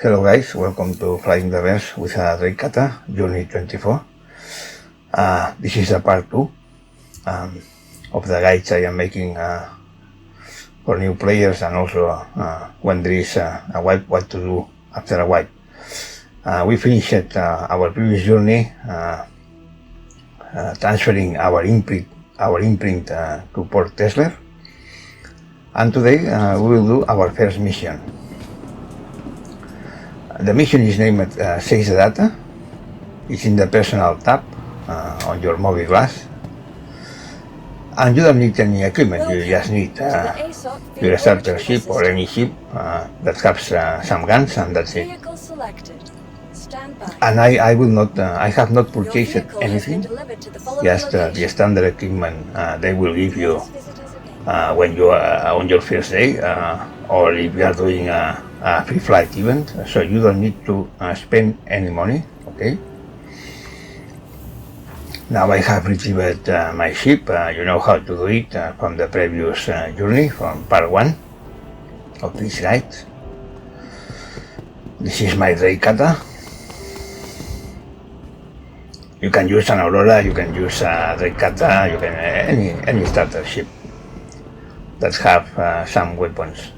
Hello guys, welcome to Flying the Verse with Drake Kata, Journey 24. This is a part 2 of the guides I am making for new players, and also when there is a wipe, what to do after a wipe. We finished our previous journey transferring our imprint to Port Tesla, and today we will do our first mission. The mission is named Save the Data. It's in the personal tab on your mobile glass. And you don't need any equipment, you just need your starter ship or any ship that has some guns, and that's it. And I have not purchased anything, just the standard equipment they will give you when you are on your first day, or if you are doing a free flight event, so you don't need to spend any money, okay? Now I have retrieved my ship. You know how to do it from the previous journey, from part 1 of this guide. This is my Drake Kata. You can use an Aurora, you can use a Drake Kata, you can any starter ship that have some weapons.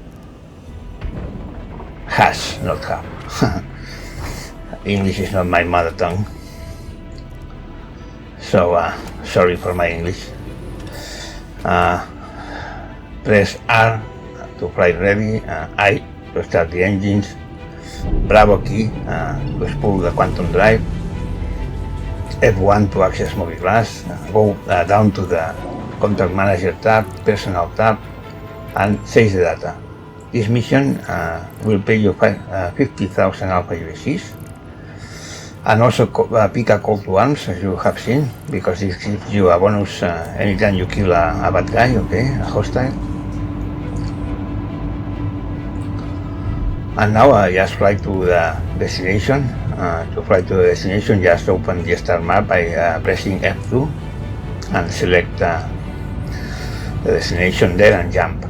Has, not have. English is not my mother tongue, so sorry for my English. Press R to fly ready, I to start the engines, Bravo key to spool the quantum drive, F1 to access mobile glass, go down to the contact manager tab, personal tab, and save the data. This mission will pay you 50,000 alpha USCs, and also pick a call to arms, as you have seen, because it gives you a bonus anytime you kill a bad guy, okay, a hostile. And now just fly to the destination. To fly to the destination, just open the star map by pressing F2 and select the destination there and jump.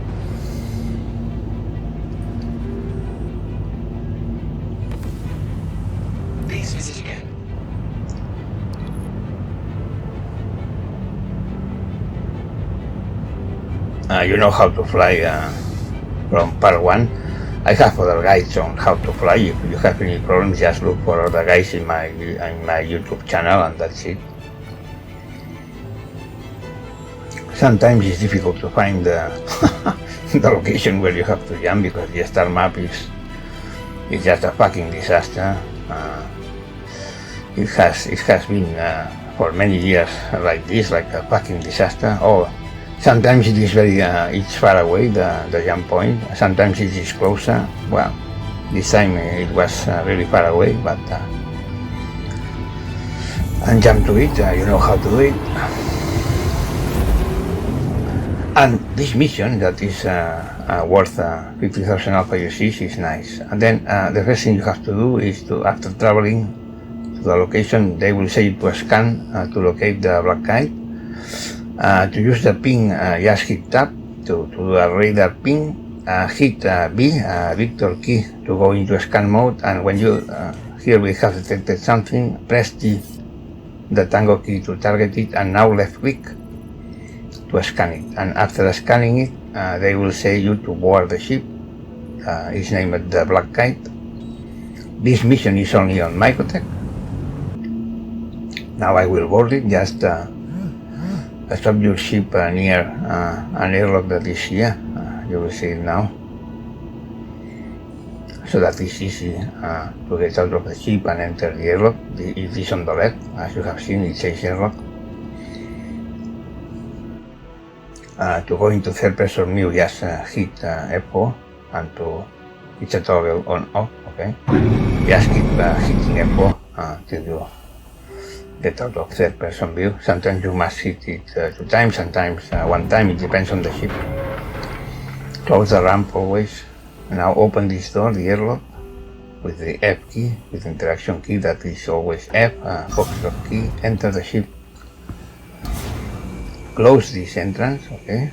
You know how to fly from part 1. I have other guides on how to fly. If you have any problems, just look for other guides in my YouTube channel, and that's it. Sometimes it's difficult to find the location where you have to jump, because the star map is just a fucking disaster. It has been for many years like this, like a fucking disaster. Sometimes it is it's far away, the jump point. Sometimes it is closer. Well, this time it was really far away, but and jump to it. You know how to do it. And this mission that is worth 50,000 alpha UCs is nice. And then the first thing you have to do is after traveling to the location, they will say to scan to locate the black kite. To use the ping, just hit tab to do a radar ping, hit B, Victor key to go into scan mode, and when you, here we have detected something, press T, the tango key to target it, and now left click to scan it. And after scanning it, they will say you to board the ship. It's named the Black Kite. This mission is only on Microtech. Now I will board it. Just stop your ship near an airlock that is here. You will see it now. So that it's easy to get out of the ship and enter the airlock. It is on the left, as you have seen, it says airlock. To go into third person view, just hit F4, and it's a toggle on off, okay? Just keep hitting F4 till you get out of third person view. Sometimes you must hit it 2 times, sometimes 1 time, it depends on the ship. Close the ramp always. Now open this door, the airlock, with the F key, with the interaction key that is always F, foxtrot key, enter the ship. Close this entrance, okay?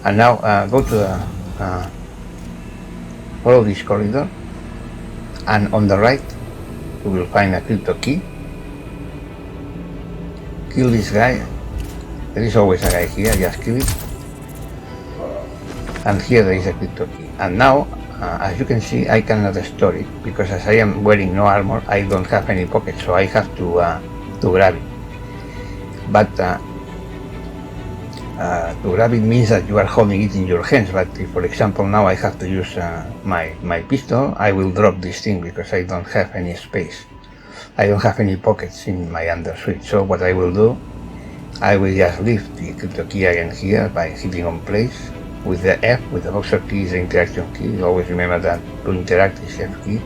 And now go to the follow this corridor, and on the right you will find a crypto key. Kill this guy. There is always a guy here, just kill it. And here there is a crypto key. And now, as you can see, I cannot store it because as I am wearing no armor, I don't have any pockets, so I have to grab it. But to grab it means that you are holding it in your hands. But if, for example, now I have to use my pistol, I will drop this thing because I don't have any space. I don't have any pockets in my undersuit. So what I will do, I will just leave the crypto key again here by hitting on place. With the F, with the boxer key is the interaction key. Always remember that to interact is F key.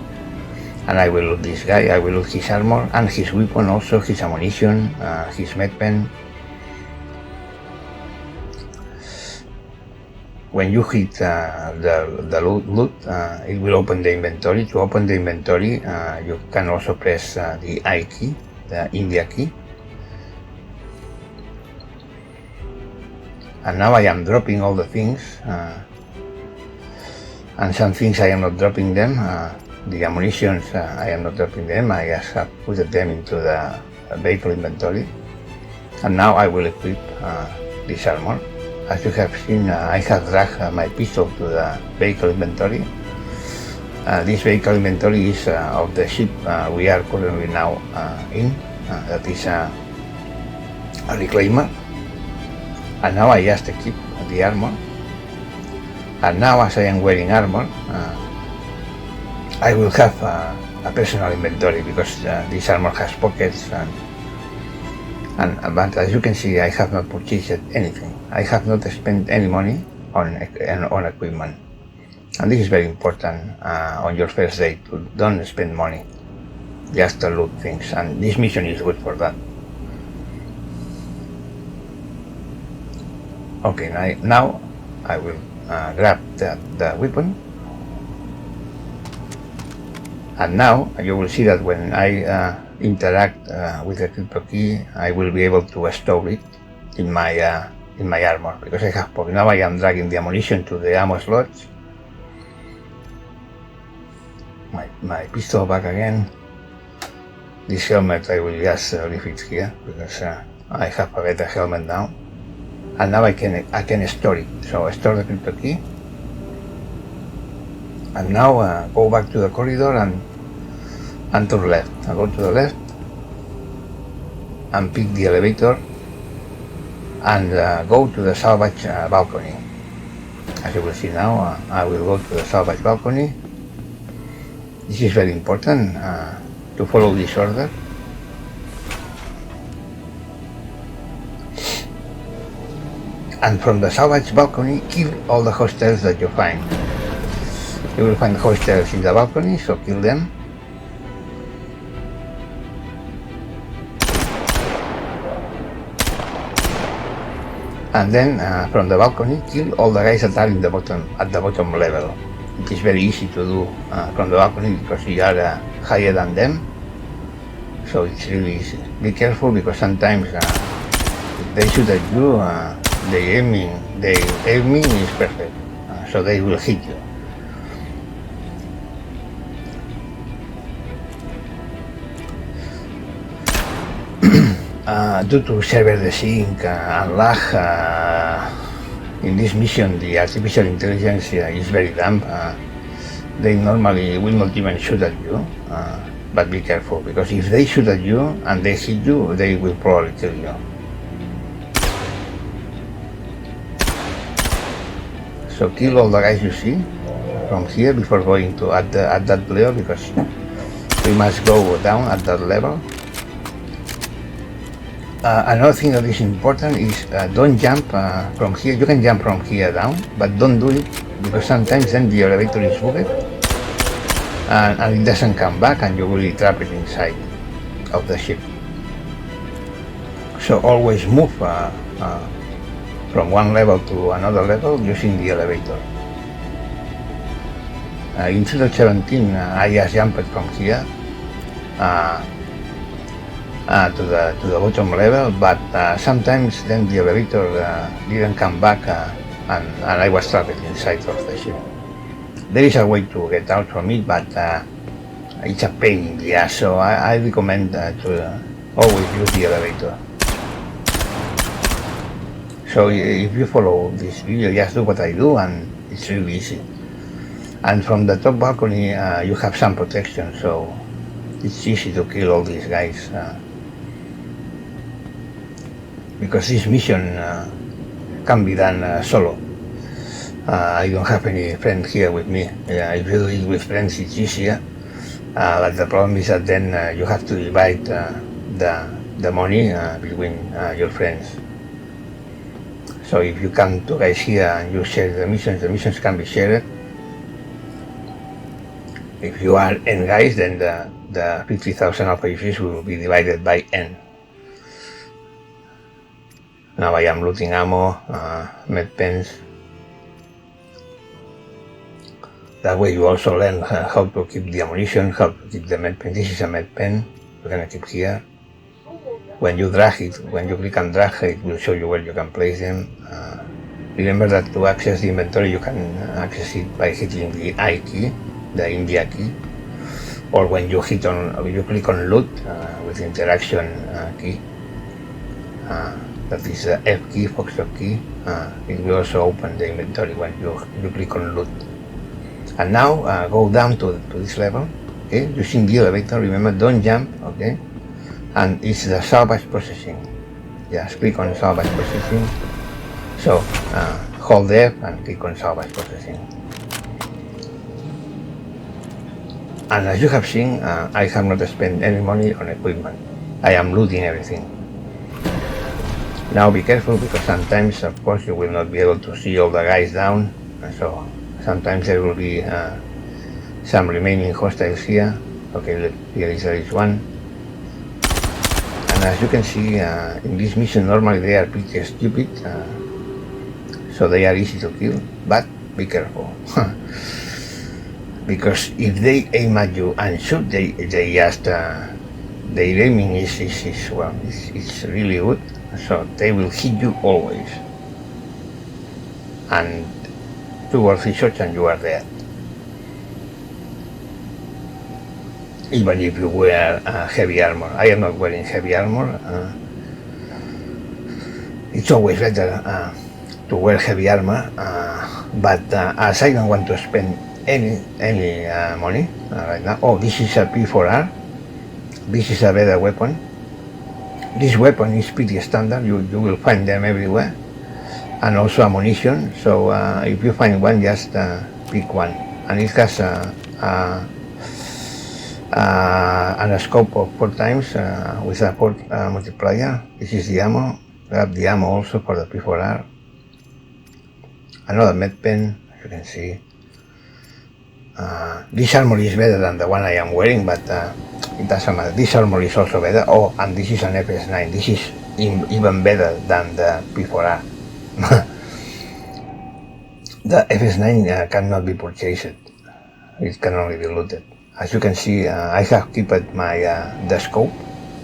And I will loot this guy, I will loot his armor and his weapon also, his ammunition, his medpen. When you hit the loot, it will open the inventory. To open the inventory, you can also press the I key, the India key. And now I am dropping all the things, and some things I am not dropping them. The ammunitions, I am not dropping them, I just have put them into the vehicle inventory. And now I will equip this armor. As you have seen, I have dragged my pistol to the vehicle inventory. This vehicle inventory is of the ship we are currently now in, that is a reclaimer. And now I just equip the armor. And now as I am wearing armor, I will have a personal inventory because this armor has pockets but as you can see, I have not purchased anything. I have not spent any money on equipment. And this is very important on your first day, to don't spend money, just to loot things. And this mission is good for that. Okay, now I will grab the weapon. And now you will see that when I interact with the crypto key, I will be able to store it in my armor because I have pocket. Now I am dragging the ammunition to the ammo slots. My pistol back again. This helmet I will just leave it here because I have a better helmet now. And now I can store it. So I store the crypto key. And now go back to the corridor and turn left. I go to the left and pick the elevator and go to the salvage balcony. As you will see now, I will go to the salvage balcony. This is very important to follow this order. And from the salvage balcony, kill all the hostiles that you find. You will find hostiles in the balcony, so kill them. And then from the balcony, kill all the guys that are at the bottom level. It is very easy to do from the balcony because you are higher than them. So it's really easy. Be careful because sometimes if they shoot at you, their aiming is perfect, so they will hit you. Due to server desync and lag, in this mission the artificial intelligence is very dumb. They normally will not even shoot at you, but be careful because if they shoot at you and they hit you, they will probably kill you. So kill all the guys you see from here before going to at that level because we must go down at that level. Another thing that is important is don't jump from here. You can jump from here down, but don't do it because sometimes then the elevator is bugged and it doesn't come back and you will be trapped inside of the ship. So always move from one level to another level using the elevator. In 2017 I just jumped from here to the bottom level, but sometimes then the elevator didn't come back and I was trapped inside of the ship. there is a way to get out from it, but it's a pain in the ass, so I recommend to always use the elevator. So if you follow this video, just do what I do, and it's really easy. And from the top balcony, you have some protection, so it's easy to kill all these guys. Because this mission can be done solo. I don't have any friend here with me. If you do it with friends, it's easier. But the problem is that then you have to divide the money between your friends. So if you come two guys here and you share the missions can be shared. If you are n guys, then the 50,000 alpha UCs will be divided by n. Now I am looting ammo, med pens. That way you also learn how to keep the ammunition, how to keep the med pen. This is a med pen, we're gonna keep here. When you drag it, when you click and drag, it will show you where you can place them. Remember that to access the inventory, you can access it by hitting the I key, the India key, or when you click on loot with the interaction key. That is the F key, Foxtrot key. It will also open the inventory when you click on loot. And now go down to this level, okay? Using the elevator, remember, don't jump, okay? And it's the salvage processing. Just click on salvage processing. So hold F and click on salvage processing. And as you have seen, I have not spent any money on equipment. I am looting everything. Now be careful, because sometimes, of course, you will not be able to see all the guys down. So sometimes there will be some remaining hostiles here. Okay, here there is one. And as you can see, in this mission normally they are pretty stupid, so they are easy to kill, but be careful. Because if they aim at you and shoot, they just their aiming is well, it's really good, so they will hit you always, and 2 or 3 shots and you are dead. Even if you wear heavy armor. I am not wearing heavy armor. It's always better to wear heavy armor, but as I don't want to spend any money right now. Oh, this is a P4R. This is a better weapon. This weapon is pretty standard. You will find them everywhere, and also ammunition. So if you find one, just pick one, and it has a scope of 4 times with a 4 multiplier. This is the ammo. Grab the ammo also for the P4R. Another med pen, as you can see. This armor is better than the one I am wearing, but it doesn't matter. This armor is also better. Oh, and this is an FS9. This is even better than the P4R. The FS9 cannot be purchased. It can only be looted. As you can see, I have kept my the scope,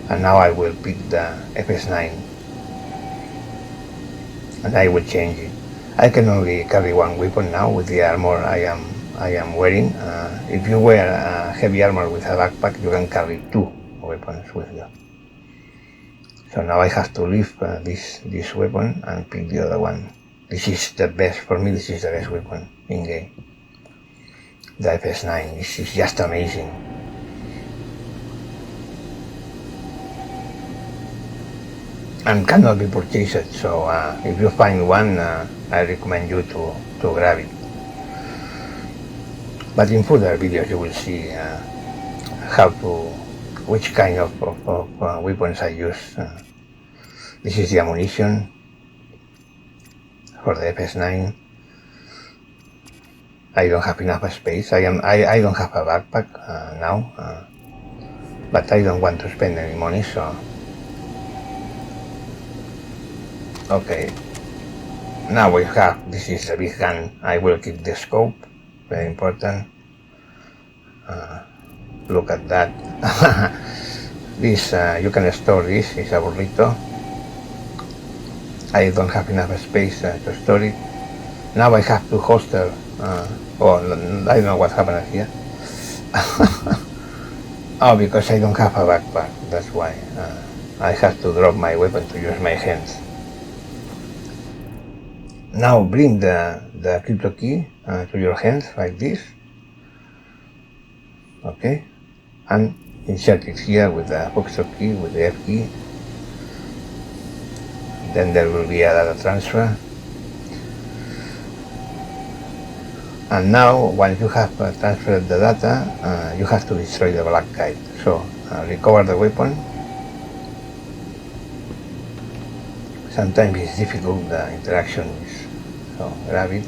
and now I will pick the FS9, and I will change it. I can only carry one weapon now with the armor I am wearing. If you wear heavy armor with a backpack, you can carry 2 weapons with you. So now I have to leave this weapon and pick the other one. This is the best, for me this is the best weapon in game. The FS9, this is just amazing. And cannot be purchased, so if you find one, I recommend you to grab it. But in further videos you will see which kind of weapons I use. This is the ammunition for the FS9. I don't have enough space. I don't have a backpack now, but I don't want to spend any money, so okay. Now we have, this is a big gun. I will keep the scope, very important. Look at that. This you can store this. It's a burrito. I don't have enough space to store it. Now I have 2 holsters I don't know what happened here. Oh, because I don't have a backpack, that's why. I have to drop my weapon to use my hands. Now bring the crypto key to your hands like this. Okay, and insert it here with the foxtrot key, with the F key. Then there will be a data transfer. And now, once you have transferred the data, you have to destroy the black kite. So, recover the weapon. Sometimes it's difficult, the interaction is, so grab it.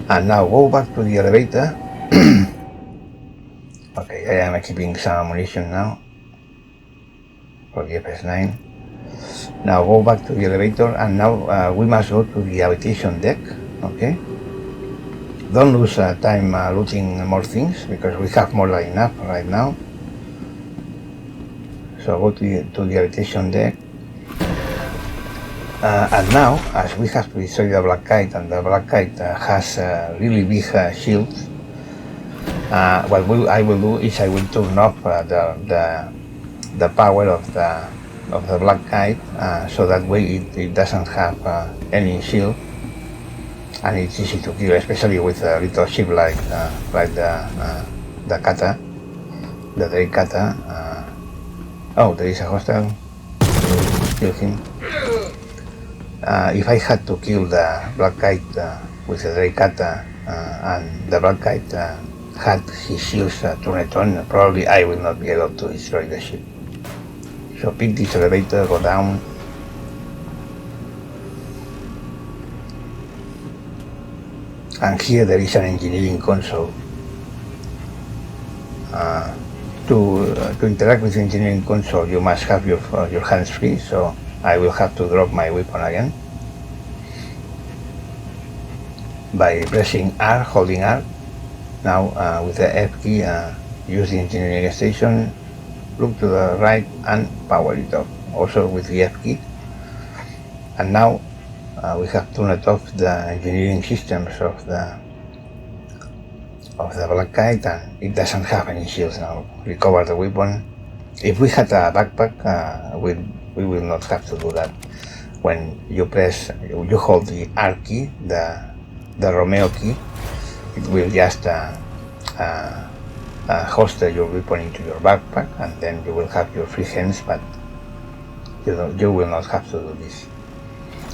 And now go back to the elevator. Okay, I am keeping some ammunition now for the FS9. Now go back to the elevator, and now we must go to the habitation deck. Okay, don't lose time looting more things, because we have more than enough right now. So go to the habitation deck, and now, as we have to destroy the black kite, and the black kite has really big shields, what I will do is I will turn off the power of the black kite, so that way it doesn't have any shield, and it's easy to kill, especially with a little ship like the kata, the Drake kata. Oh, there is a hostile. Kill him. If I had to kill the black kite with the Drake kata, and the black kite had his shields turned on, probably I will not be able to destroy the ship. So pick this elevator, go down. And here there is an engineering console. To interact with the engineering console, you must have your hands free, so I will have to drop my weapon again by pressing R, holding R. Now with the F key, use the engineering station, look to the right and power it off, also with the F key. And now we have turned off the engineering systems of the black kite, and it doesn't have any shields now. Recover the weapon. If we had a backpack, we will not have to do that. When you hold the R key, the Romeo key, it will just host your weapon into your backpack, and then you will have your free hands, but you will not have to do this.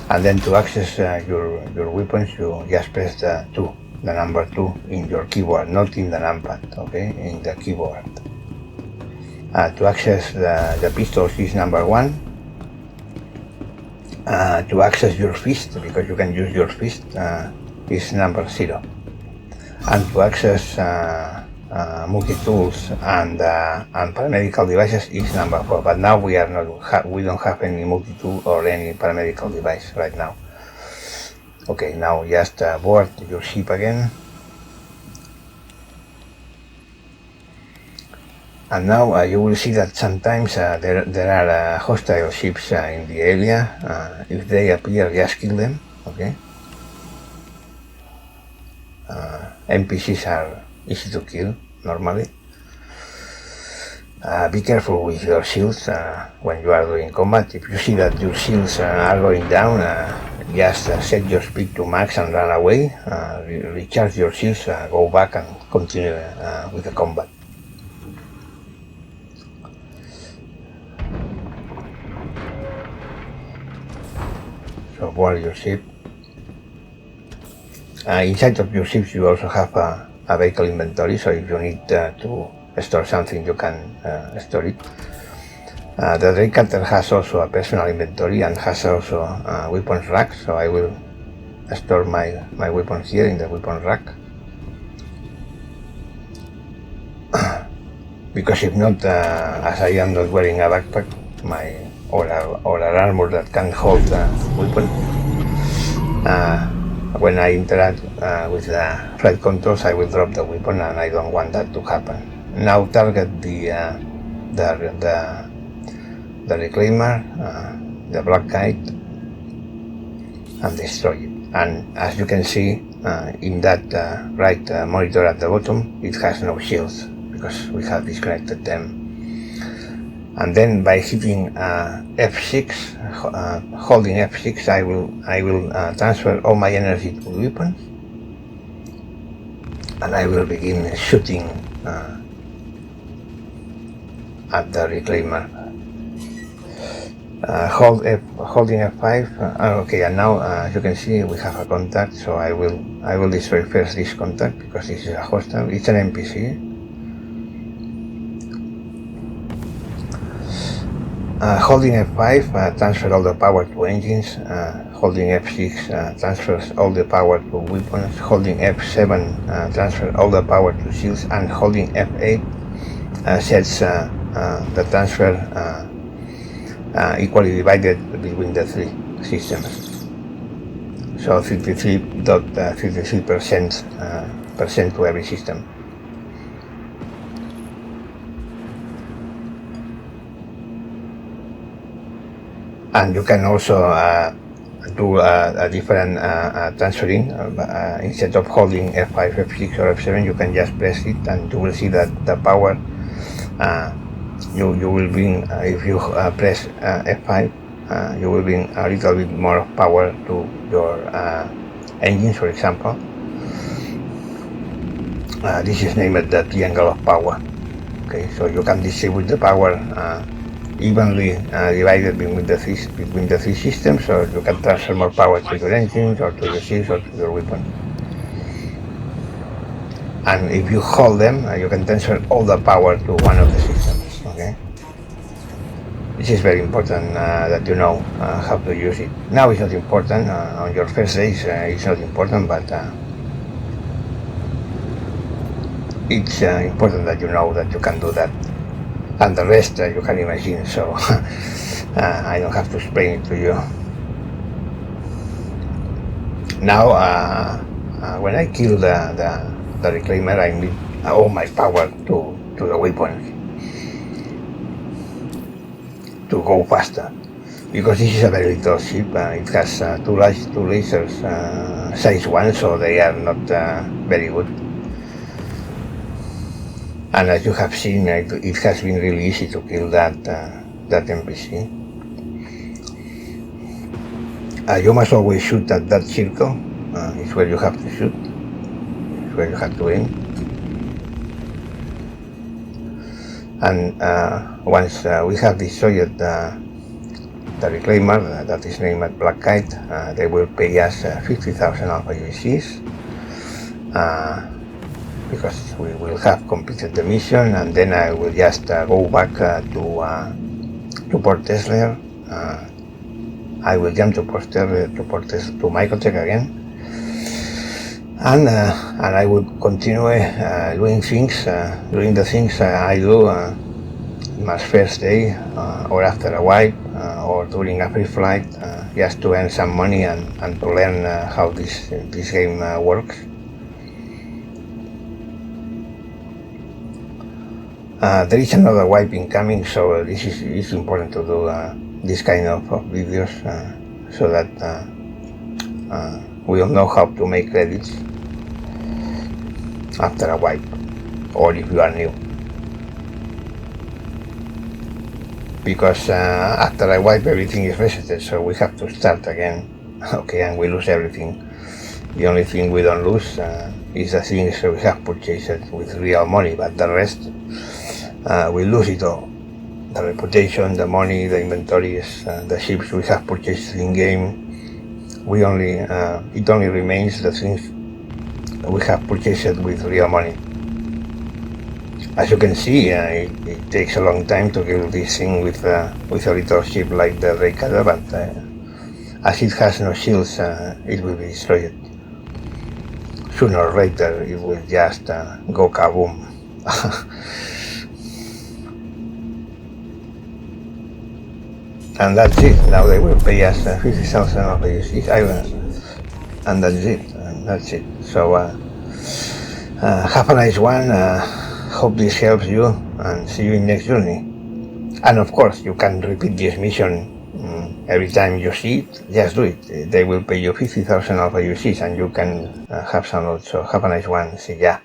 And then to access your weapons, you just press the number 2 in your keyboard, not in the numpad, okay, in the keyboard. To access the pistols is number 1. To access your fist, because you can use your fist, is number 0. And to access multi-tools and paramedical devices is number 4. But now we don't have any multi-tool or any paramedical device right now. Okay, now just board your ship again. And now you will see that sometimes there are hostile ships in the area. If they appear, just kill them, okay? NPCs are easy to kill, normally. Be careful with your shields when you are doing combat. If you see that your shields are going down, just set your speed to max and run away. Recharge your shields, go back and continue with the combat. So board your ship. Inside of your ships you also have a vehicle inventory, so if you need to store something you can store it. The Drake Cutter has also a personal inventory and has also a weapons rack, so I will store my weapons here in the weapon rack. Because if not, as I am not wearing a backpack, or an armor that can hold a weapon, when I interact with the flight controls, I will drop the weapon, and I don't want that to happen. Now target the reclaimer, the black kite and destroy it. And as you can see in that right monitor at the bottom, it has no shields because we have disconnected them. And then by hitting F6, holding F6, I will transfer all my energy to the weapon, and I will begin shooting at the reclaimer. Holding F5. Okay, and now as you can see, we have a contact. So I will destroy first this contact because this is a hostile. It's an NPC. Holding F5 transfers all the power to engines. Holding F6 transfers all the power to weapons. Holding F7 transfers all the power to shields, and holding F8 sets the transfer equally divided between the three systems. So 33.33% to every system. And you can also do a different transferring. Instead of holding F5, F6 or F7, you can just press it, and you will see that the power you will bring, if you press F5, you will bring a little bit more power to your engines, for example. This is named the triangle of power. Okay, so you can distribute the power evenly divided between the three systems, or you can transfer more power to your engines or to your shields or to your weapon. And if you hold them, you can transfer all the power to one of the systems. Okay, this is very important that you know how to use it. Now it's not important on your first days. It's not important, but it's important that you know that you can do that. And the rest you can imagine, so I don't have to explain it to you. Now, when I kill the reclaimer, I need all my power to the weapon to go faster, because this is a very little ship. It has two lasers, size 1, so they are not very good. And as you have seen, it has been really easy to kill that NPC. You must always shoot at that circle. It's where you have to shoot. It's where you have to aim. And once we have destroyed the reclaimer that is named Black Kite, they will pay us 50,000 alpha UECs. Because we will have completed the mission, and then I will just go back to Port Tesla. I will jump to Port Tesla, to Microtech again, and I will continue doing the things I do my first day, or after a while, or during a free flight, just to earn some money and to learn how this game works. There is another wipe incoming, so this is important to do this kind of videos so that we all know how to make credits after a wipe, or if you are new. Because after a wipe, everything is resetted, so we have to start again. Okay, and we lose everything. The only thing we don't lose is the things we have purchased with real money, but the rest we lose it all. The reputation, the money, the inventories, the ships we have purchased in game. It only remains the things we have purchased with real money. As you can see, it takes a long time to kill this thing with a little ship like the Reykjavik, but as it has no shields, it will be destroyed. Sooner or later, it will just go kaboom. And that's it. Now they will pay us 50,000 of UECs, and that's it. So have a nice one. Hope this helps you, and see you in next journey. And of course, you can repeat this mission every time you see it, just do it. They will pay you 50,000 alpha UCs and you can have some load. So have a nice one. See ya.